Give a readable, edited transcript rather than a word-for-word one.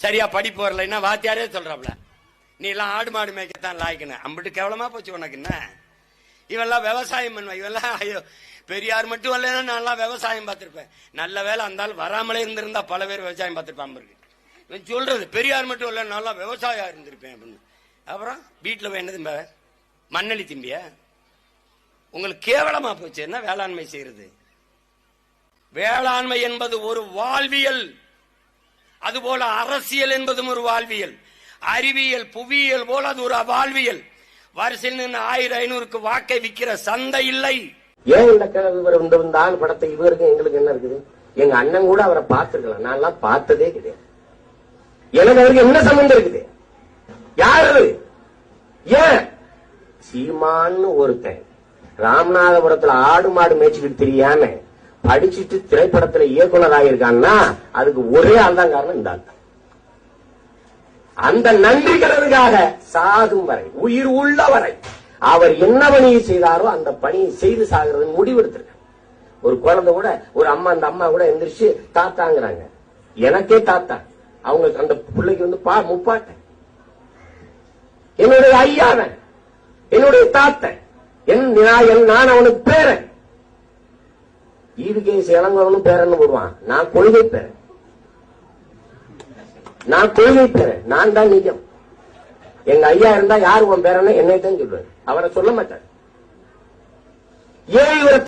சரியா படிப்பு வரலைன்னா வாத்தியாரே சொல்றாப்ல, நீ எல்லாம் ஆடு மாடு மேய்க்கத்தான் லாய்க்கணும். அம்பிட்டு கேவலமா போச்சு உனக்கு. என்ன இவெல்லாம் விவசாயம் பண்ணுவா, இவெல்லாம் ஐயோ பெரியார் மட்டும் இல்லைன்னா நான் விவசாயம் பார்த்திருப்பேன். நல்ல வேலை அந்தாலும் வராமலே இருந்திருந்தா பல பேர் விவசாயம் பார்த்திருப்பான். இவன் சொல்றது பெரியார் மட்டும் இல்ல நல்லா விவசாயம் இருந்திருப்பேன் அப்படின்னு. அப்புறம் வீட்டுல வேண்டது மண்ணலி திம்பிய உங்களுக்கு கேவலமா போச்சு. என்ன வேளாண்மை செய்யறது? வேளாண்மை என்பது ஒரு வாழ்வியல், அதுபோல அரசியல் என்பதும் ஒரு வாழ்வியல், அறிவியல் புவியியல் போல அது ஒரு வாழ்வியல். வரிசையில் நின்று 1000-500க்கு வாக்கை விற்கிற சந்தை இல்லை. ஏன் இந்த ஆள் படத்தை இவருக்கு எங்களுக்கு என்ன இருக்குது? எங்க அண்ணன் கூட அவரை பார்த்திருக்கலாம், நான் எல்லாம் பார்த்ததே கிடையாது. எனக்கு அவருக்கு என்ன சம்பந்தம் இருக்குது? யாரு? ஏன் சீமான்னு ஒருத்தன் ராமநாதபுரத்துல ஆடு மாடு மேய்ச்சிக்கிட்டு தெரியாம படிச்சுட்டு திரைப்படத்துல இயக்குனர் ஆகியிருக்கான்னா அதுக்கு ஒரே ஆள் தான் காரணம், இந்த ஆள் தான். அந்த நன்றி கடனுக்காக சாகும் வரை, உயிர் உள்ள வரை அவர் என்ன பணியை செய்தாரோ அந்த பணியை செய்து சாகிறது முடிவெடுத்திருக்க. ஒரு குழந்தை கூட, ஒரு அம்மா, அந்த அம்மா கூட எந்திரிச்சு தாத்தாங்கிறாங்க. எனக்கே தாத்தா, அவங்க அந்த பிள்ளைக்கு முப்பாட்டன், என்னுடைய ஐயாவன், என்னுடைய தாத்தன், நான் அவனுக்கு பேரன். ஈவிகே இளங்கவனும் பேரன்னு போடுவான். நான் கொள்கை பேரன், நான் தான் நிஜம். எங்க ஐயா இருந்தா யாரு உன் பேரன்னு என்னை தான் சொல்லுவாரு, அவரை சொல்ல மாட்டார். ஏன் இவரை